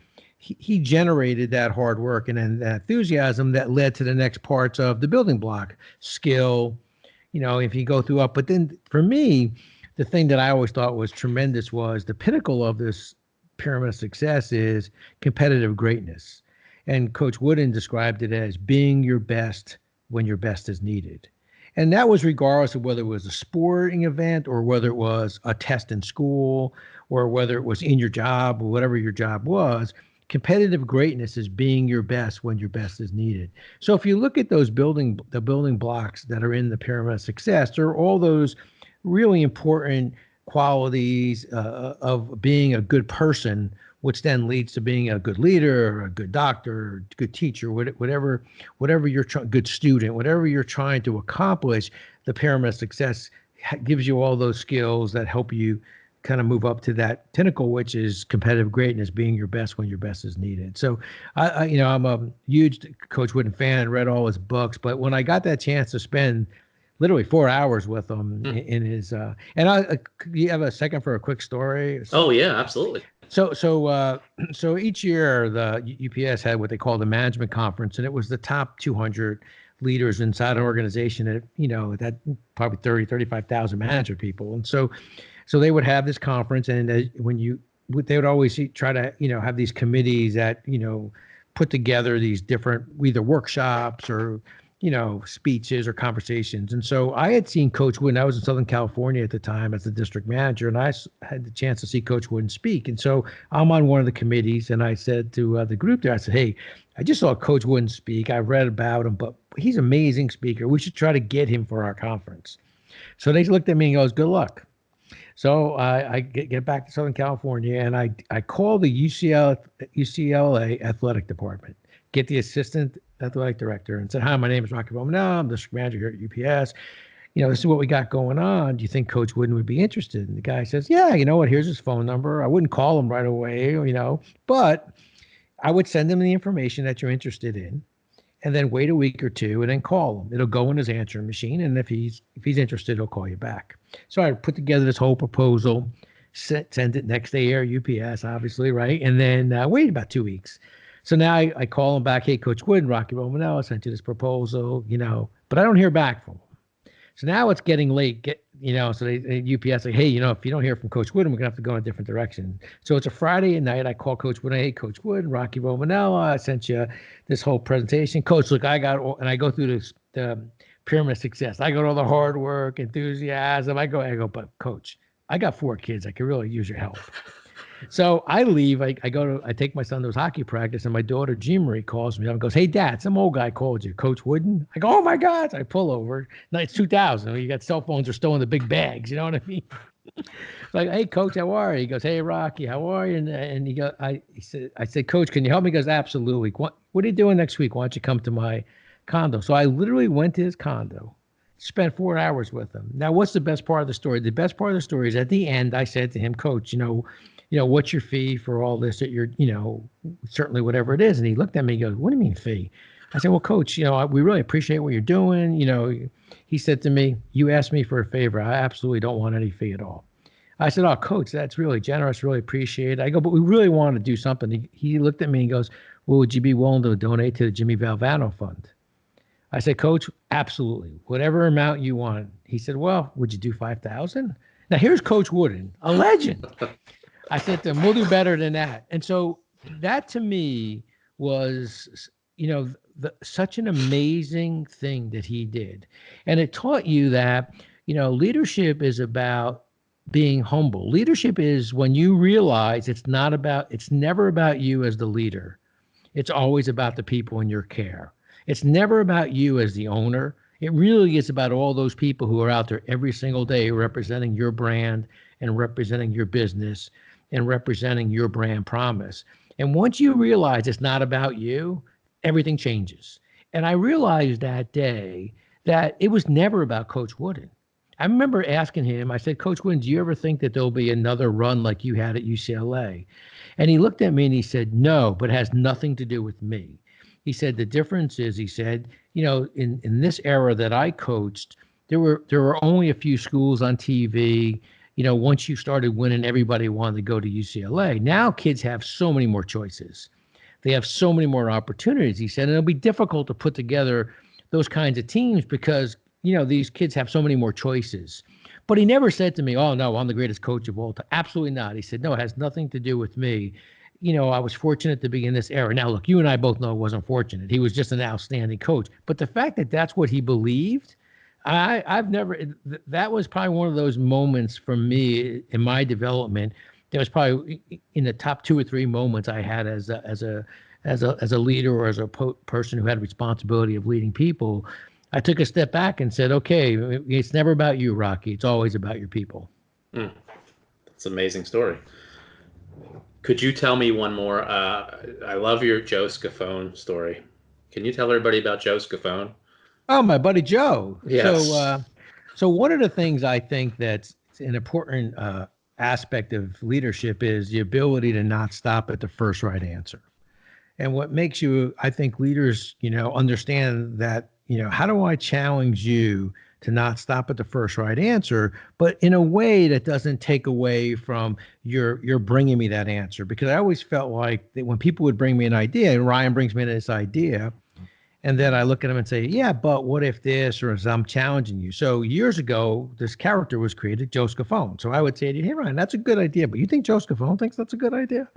generated that hard work and then that enthusiasm that led to the next parts of the building block, skill, if you go through up. But then for me, the thing that I always thought was tremendous was the pinnacle of this pyramid of success is competitive greatness. And Coach Wooden described it as being your best when your best is needed. And that was regardless of whether it was a sporting event or whether it was a test in school or whether it was in your job or whatever your job was. Competitive greatness is being your best when your best is needed. So if you look at the building blocks that are in the pyramid of success, there are all those really important qualities of being a good person, which then leads to being a good leader, or a good doctor, or a good teacher, whatever you're good student, whatever you're trying to accomplish. The pyramid of success gives you all those skills that help you kind of move up to that pinnacle, which is competitive greatness, being your best when your best is needed. So I'm a huge Coach Wooden fan and read all his books, but when I got that chance to spend literally 4 hours with him in his, you have a second for a quick story? Oh yeah, absolutely. So each year the UPS had what they call the management conference, and it was the top 200 leaders inside an organization that, that probably 35,000 manager people. And so they would have this conference, and they would always try to, have these committees that, put together these different either workshops or, speeches or conversations. And so I had seen Coach Wooden. I was in Southern California at the time as the district manager, and I had the chance to see Coach Wooden speak. And so I'm on one of the committees, and I said to the group there, I said, hey, I just saw Coach Wooden speak. I've read about him, but he's an amazing speaker. We should try to get him for our conference. So they looked at me and goes, good luck. So I get back to Southern California, and I call the UCLA athletic department, get the assistant athletic director, and said, hi, my name is Rocky Romanella. I'm the district manager here at UPS. this is what we got going on. Do you think Coach Wooden would be interested? And the guy says, yeah, you know what? Here's his phone number. I wouldn't call him right away, but I would send him the information that you're interested in, and then wait a week or two and then call him. It'll go in his answering machine. And if he's interested, he'll call you back. So I put together this whole proposal, send it next day air UPS, obviously, right? And then wait about 2 weeks. So now I call him back. Hey, Coach Wooden, Rocky Romanella, sent you this proposal, but I don't hear back from him. So now it's getting late. So they UPS like, hey, if you don't hear from Coach Wooden, we're gonna have to go in a different direction. So it's a Friday at night. I call Coach Wooden. Hey, Coach Wooden, Rocky Romanella, I sent you this whole presentation. Coach, look, and I go through the pyramid of success. I got all the hard work, enthusiasm. I go, but Coach, I got 4 kids. I could really use your help. So I leave. I take my son to his hockey practice, and my daughter Jean Marie calls me up and goes, "Hey, Dad, some old guy called you, Coach Wooden." I go, "Oh my God!" So I pull over. Now it's 2000. You got cell phones are still in the big bags. You know what I mean? Like, "Hey, Coach, how are you?" He goes, "Hey, Rocky, how are you?" And he goes, I said, "Coach, can you help me?" He goes, "Absolutely. What are you doing next week? Why don't you come to my condo?" So I literally went to his condo. Spent 4 hours with him. Now, what's the best part of the story? The best part of the story is at the end, I said to him, "Coach, what's your fee for all this that you're, certainly whatever it is." And he looked at me and goes, "What do you mean fee?" I said, "Well, Coach, we really appreciate what you're doing." He said to me, "You asked me for a favor. I absolutely don't want any fee at all." I said, "Oh, Coach, that's really generous. Really appreciate it." I go, "But we really want to do something." He looked at me and goes, "Well, would you be willing to donate to the Jimmy Valvano Fund?" I said, "Coach, absolutely. Whatever amount you want." He said, "Well, would you do 5,000?" Now here's Coach Wooden, a legend. I said to him, "We'll do better than that." And so that to me was, such an amazing thing that he did. And it taught you that, leadership is about being humble. Leadership is when you realize it's never about you as the leader. It's always about the people in your care. It's never about you as the owner. It really is about all those people who are out there every single day representing your brand and representing your business and representing your brand promise. And once you realize it's not about you, everything changes. And I realized that day that it was never about Coach Wooden. I remember asking him, I said, "Coach Wooden, do you ever think that there'll be another run like you had at UCLA?" And he looked at me and he said, "No, but it has nothing to do with me." He said, "The difference is," he said, in this era that I coached, there were only a few schools on TV. Once you started winning, everybody wanted to go to UCLA. Now kids have so many more choices. They have so many more opportunities, he said, and it'll be difficult to put together those kinds of teams because, these kids have so many more choices. But he never said to me, "Oh, no, I'm the greatest coach of all time." Absolutely not. He said, "No, it has nothing to do with me. I was fortunate to be in this era." Now, look, you and I both know it wasn't fortunate. He was just an outstanding coach. But the fact that that's what he believed, that was probably one of those moments for me in my development. That was probably in the top 2 or 3 moments I had as a leader or as a person who had responsibility of leading people. I took a step back and said, "Okay, it's never about you, Rocky. It's always about your people." That's an amazing story. Could you tell me one more? I love your Joe Scafone story. Can you tell everybody about Joe Scafone? Oh, my buddy Joe. Yes. So one of the things I think that's an important aspect of leadership is the ability to not stop at the first right answer. And what makes you, I think, leaders, understand that, how do I challenge you to not stop at the first right answer, but in a way that doesn't take away from you're bringing me that answer. Because I always felt like that when people would bring me an idea, and Ryan brings me this idea, and then I look at him and say, "Yeah, but what if this?" or I'm challenging you. So years ago, this character was created, Joe Scafone. So I would say to you, "Hey, Ryan, that's a good idea, but you think Joe Scafone thinks that's a good idea?"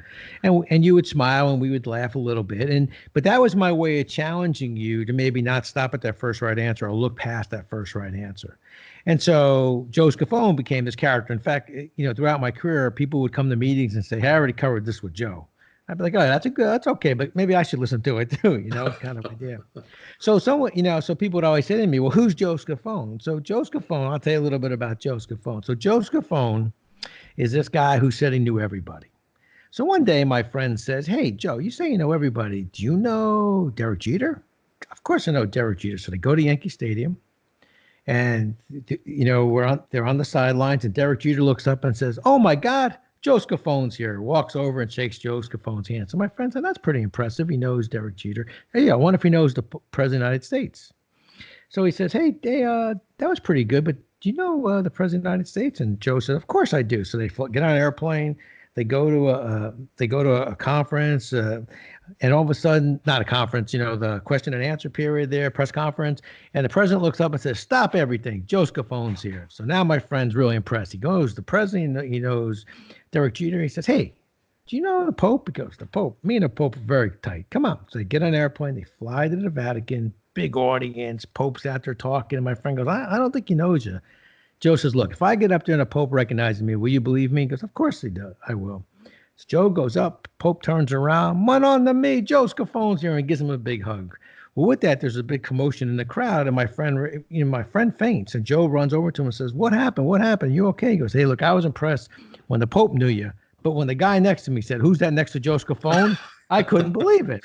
And you would smile and we would laugh a little bit. But that was my way of challenging you to maybe not stop at that first right answer or look past that first right answer. And so Joe Scafone became this character. In fact, throughout my career, people would come to meetings and say, "Hey, I already covered this with Joe." I'd be like, "Oh, that's okay, but maybe I should listen to it too," kind of idea. So so people would always say to me, "Well, who's Joe Scafone?" So Joe Scafone, I'll tell you a little bit about Joe Scafone. So Joe Scafone is this guy who said he knew everybody. So one day my friend says, "Hey, Joe, you say you know everybody. Do you know Derek Jeter?" Of course I know Derek Jeter. So they go to Yankee Stadium And they're on the sidelines, and Derek Jeter looks up and says, "Oh my God, Joe Scaffone's here." Walks over and shakes Joe Scaffone's hand. So my friend said, "That's pretty impressive. He knows Derek Jeter. Hey, I wonder if he knows the President of the United States." So he says, "Hey, that was pretty good, but do you know the President of the United States?" And Joe said, "Of course I do." So they get on an airplane. They go to a conference, and all of a sudden, not a conference, the question and answer period there, press conference, and the president looks up and says, "Stop everything. Joe Scaffone's here." So now my friend's really impressed. He goes, the president, he knows Derek Jeter. He says, "Hey, do you know the Pope?" He goes, "The Pope. Me and the Pope are very tight. Come on." So they get on an airplane. They fly to the Vatican. Big audience. Pope's out there talking. And my friend goes, I don't think he knows you." Joe says, "Look, if I get up there and the Pope recognizes me, will you believe me?" He goes, "Of course he does. I will." So Joe goes up. Pope turns around. "One on to me. Joe Scaffone's here," and gives him a big hug. Well, with that, there's a big commotion in the crowd, and my friend faints. And Joe runs over to him and says, "What happened? What happened? You okay?" He goes, "Hey, look, I was impressed when the Pope knew you, but when the guy next to me said, 'Who's that next to Joe Scaffone?' I couldn't believe it."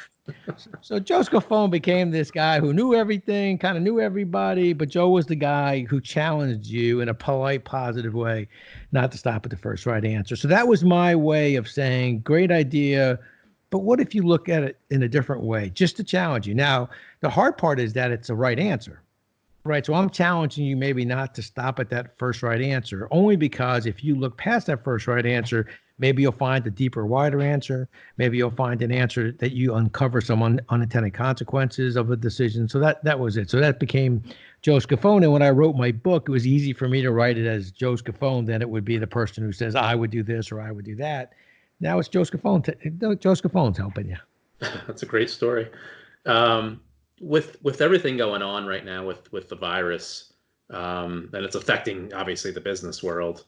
So Joe Scaffone became this guy who knew everything, kind of knew everybody, but Joe was the guy who challenged you in a polite, positive way, not to stop at the first right answer. So that was my way of saying, great idea, but what if you look at it in a different way, just to challenge you? Now, the hard part is that it's a right answer, right? So I'm challenging you maybe not to stop at that first right answer, only because if you look past that first right answer, maybe you'll find a deeper, wider answer. Maybe you'll find an answer that you uncover some unintended consequences of a decision. So that was it. So that became Joe Scaffone. And when I wrote my book, it was easy for me to write it as Joe Scaffone. Then it would be the person who says, "I would do this," or "I would do that." Now it's Joe Scaffone. Joe Scaffone's helping you. That's a great story. With everything going on right now with the virus, and it's affecting obviously the business world.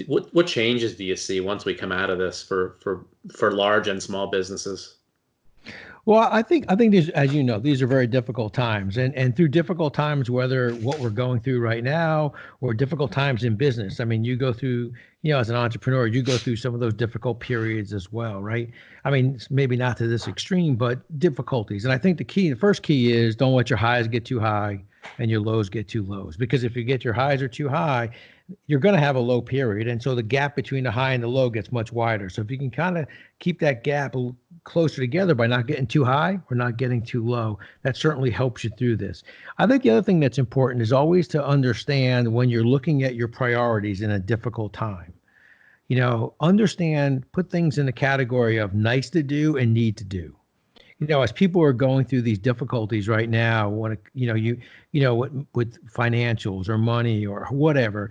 What changes do you see once we come out of this for large and small businesses? Well, I think these, as you know, these are very difficult times, and through difficult times, whether what we're going through right now or difficult times in business. I mean, you go through, as an entrepreneur, you go through some of those difficult periods as well, right? I mean, maybe not to this extreme, but difficulties. And I think the first key is don't let your highs get too high and your lows get too lows, because if you get your highs are too high, you're going to have a low period. And so the gap between the high and the low gets much wider. So if you can kind of keep that gap closer together by not getting too high or not getting too low, that certainly helps you through this. I think the other thing that's important is always to understand when you're looking at your priorities in a difficult time. Understand, put things in the category of nice to do and need to do. As people are going through these difficulties right now, with financials or money or whatever,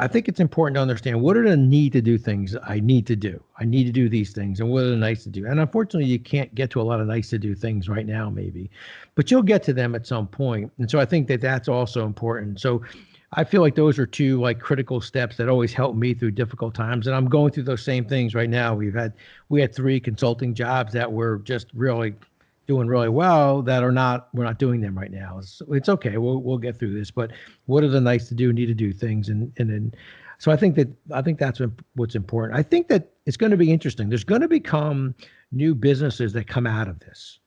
I think it's important to understand what are the need to do things I need to do. I need to do these things, and what are the nice to do. And unfortunately, you can't get to a lot of nice to do things right now, maybe, but you'll get to them at some point. And so I think that that's also important. So I feel like those are two critical steps that always help me through difficult times. And I'm going through those same things right now. We had 3 consulting jobs that were just really doing really well that we're not doing them right now. It's okay. We'll get through this, but what are the nice to do, need to do things? And then, so I think that's what's important. I think that it's going to be interesting. There's going to become new businesses that come out of this.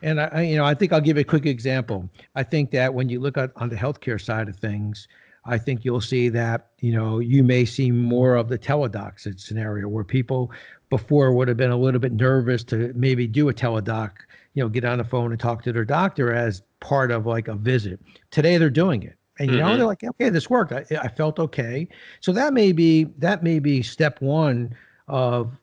And I think I'll give you a quick example. I think that when you look on the healthcare side of things, I think you'll see that, you may see more of the teledoc scenario where people before would have been a little bit nervous to maybe do a teledoc, get on the phone and talk to their doctor as part of a visit. Today they're doing it. And, they're like, okay, this worked. I felt okay. So that may be step one of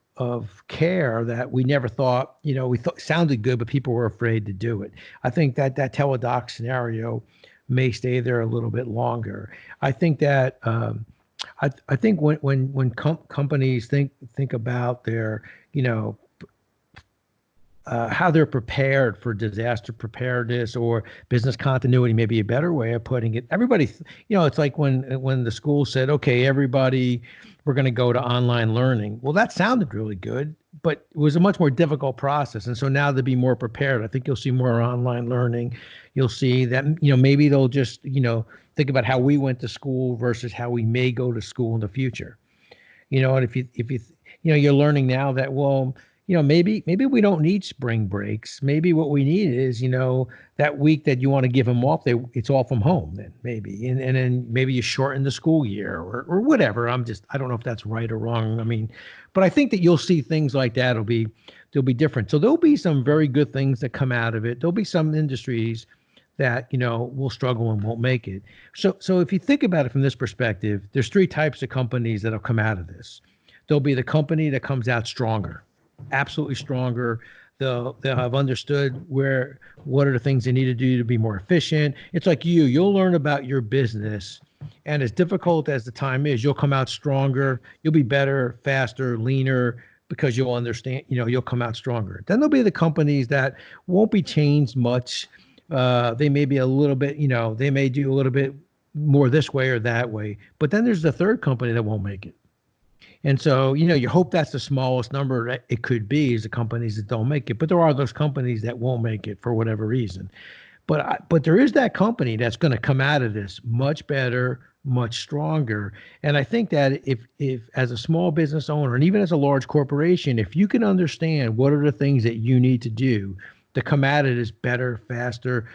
care that we never thought, we thought sounded good, but people were afraid to do it. I think that teledoc scenario may stay there a little bit longer. I think that I think when companies think about their how they're prepared for disaster preparedness or business continuity, maybe a better way of putting it. Everybody, it's like when the school said, okay, everybody, we're going to go to online learning. Well, that sounded really good, but it was a much more difficult process. And so now to be more prepared, I think you'll see more online learning. You'll see that, maybe they'll just, think about how we went to school versus how we may go to school in the future. And if you you're learning now that, well, maybe we don't need spring breaks. Maybe what we need is, that week that you want to give them off, it's all from home then maybe. And then maybe you shorten the school year or whatever. I don't know if that's right or wrong. I mean, but I think that you'll see things like that. They'll be different. So there'll be some very good things that come out of it. There'll be some industries that, will struggle and won't make it. So if you think about it from this perspective, there's three types of companies that'll come out of this. There'll be the company that comes out stronger, absolutely stronger. They'll have understood what are the things they need to do to be more efficient. It's like you'll learn about your business, and as difficult as the time is, you'll come out stronger. You'll be better, faster, leaner, because you'll understand, you'll come out stronger. Then there'll be the companies that won't be changed much. They may be a little bit, they may do a little bit more this way or that way. But then there's the third company that won't make it. And so, you hope that's the smallest number that it could be, is the companies that don't make it. But there are those companies that won't make it for whatever reason. But there is that company that's going to come out of this much better, much stronger. And I think that if as a small business owner, and even as a large corporation, if you can understand what are the things that you need to do to come at it as better, faster,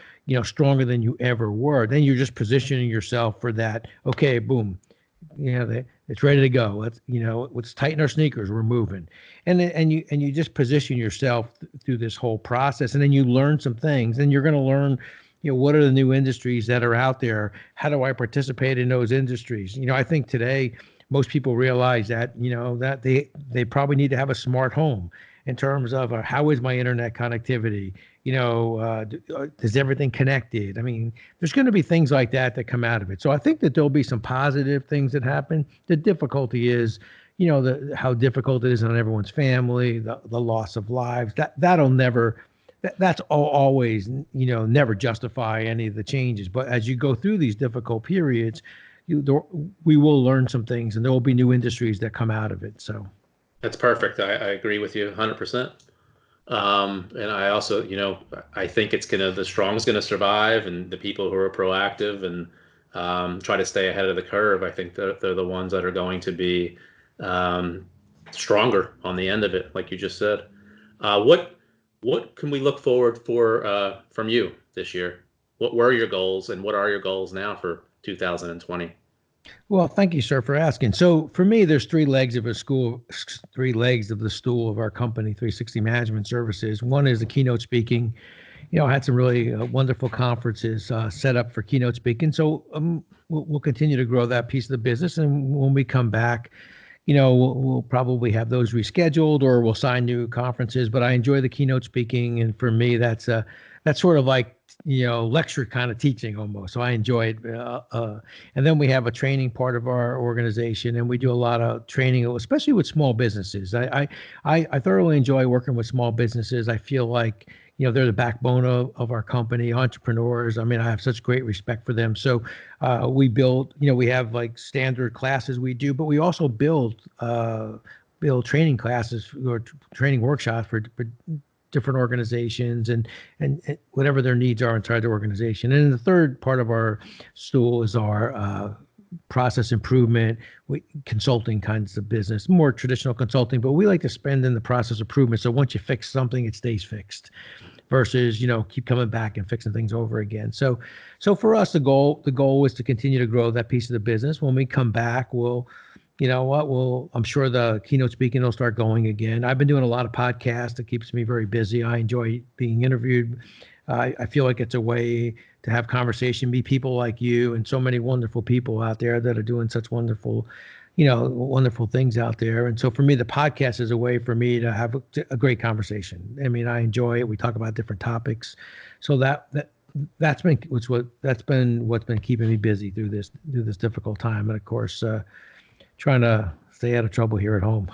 stronger than you ever were, then you're just positioning yourself for that. Okay, boom. It's ready to go. Let's tighten our sneakers. We're moving, and you just position yourself through this whole process, and then you learn some things, and you're going to learn, what are the new industries that are out there? How do I participate in those industries? I think today most people realize that that they probably need to have a smart home in terms of how is my internet connectivity? Is everything connected? I mean, there's going to be things like that come out of it. So I think that there'll be some positive things that happen. The difficulty is, how difficult it is on everyone's family, the loss of lives. That's always, never justify any of the changes. But as you go through these difficult periods, we will learn some things, and there will be new industries that come out of it. So. That's perfect. I agree with you 100%. And I also, I think the strong is going to survive, and the people who are proactive and try to stay ahead of the curve, I think they're the ones that are going to be stronger on the end of it, like you just said. What can we look forward for from you this year? What were your goals, and what are your goals now for 2020? Well, thank you, sir, for asking. So for me, there's three legs of the stool of our company, 360 Management Services. One is the keynote speaking. I had some really wonderful conferences set up for keynote speaking. So we'll continue to grow that piece of the business. And when we come back, we'll probably have those rescheduled, or we'll sign new conferences. But I enjoy the keynote speaking. And for me, that's sort of like, lecture kind of teaching almost. So I enjoy it. And then we have a training part of our organization, and we do a lot of training, especially with small businesses. I thoroughly enjoy working with small businesses. I feel like, they're the backbone of our company, entrepreneurs. I mean, I have such great respect for them. So we build, we have like standard classes we do, but we also build training classes or training workshops for different organizations and whatever their needs are inside the organization. And the third part of our stool is our process improvement, consulting kinds of business, more traditional consulting, but we like to spend in the process improvement. So once you fix something, it stays fixed versus, keep coming back and fixing things over again. So for us, the goal is to continue to grow that piece of the business. When we come back, I'm sure the keynote speaking will start going again. I've been doing a lot of podcasts. It keeps me very busy. I enjoy being interviewed. I feel like it's a way to have conversation, meet people like you and so many wonderful people out there that are doing such wonderful things out there. And so for me, the podcast is a way for me to have a great conversation. I mean, I enjoy it. We talk about different topics. So that's been what's been keeping me busy through this difficult time. And of course, trying to stay out of trouble here at home.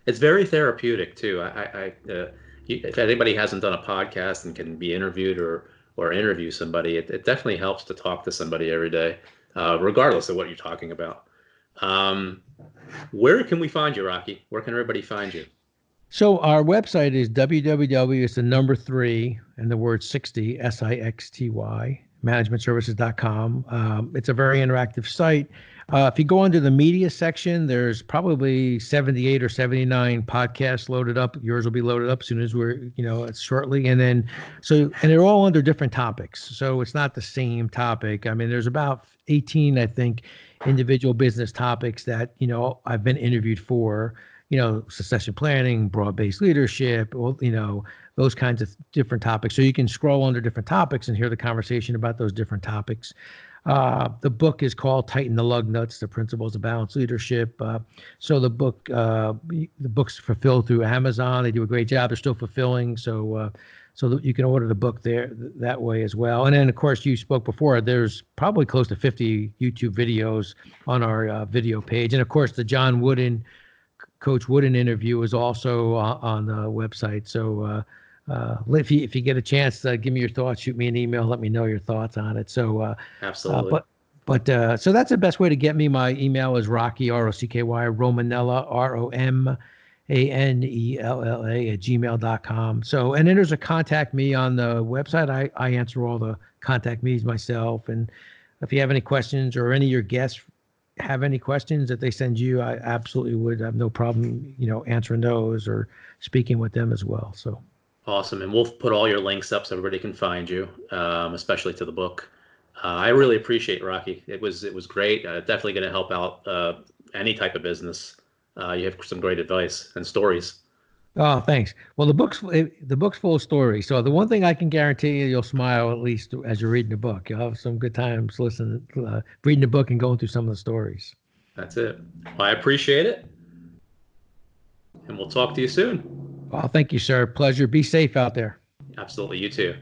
It's very therapeutic too. If anybody hasn't done a podcast and can be interviewed or interview somebody, it definitely helps to talk to somebody every day, regardless of what you're talking about. Where can we find you, Rocky? Where can everybody find you? So our website is www. It's the number 3 and the word 60 SIXTY managementservices.com. It's a very interactive site. If you go under the media section, there's probably 78 or 79 podcasts loaded up. Yours will be loaded up as soon as it's shortly. And then, and they're all under different topics. So it's not the same topic. I mean, there's about 18, I think, individual business topics that, I've been interviewed for, succession planning, broad-based leadership, those kinds of different topics. So you can scroll under different topics and hear the conversation about those different topics. The book is called Tighten the Lug Nuts, The Principles of Balanced Leadership. So the book's fulfilled through Amazon. They do a great job. They're still fulfilling. So that you can order the book there that way as well. And then, of course, you spoke before, there's probably close to 50 YouTube videos on our video page. And of course, the Coach Wooden interview is also on the website. So if you get a chance, give me your thoughts, shoot me an email, let me know your thoughts on it. So absolutely. So that's the best way to get me. My email is Rocky, Rocky, Romanella, Romanella @gmail.com. So, and then there's a contact me on the website. I answer all the contact me's myself. And if you have any questions or any of your guests have any questions that they send you, I absolutely would have no problem, answering those or speaking with them as well. So. Awesome. And we'll put all your links up so everybody can find you, especially to the book. I really appreciate Rocky. It was great. Definitely going to help out any type of business. You have some great advice and stories. Oh, thanks. Well, the book's full of stories. So the one thing I can guarantee you'll smile at least as you're reading the book. You'll have some good times listening, reading the book and going through some of the stories. That's it. Well, I appreciate it. And we'll talk to you soon. Well, thank you, sir. Pleasure. Be safe out there. Absolutely. You too.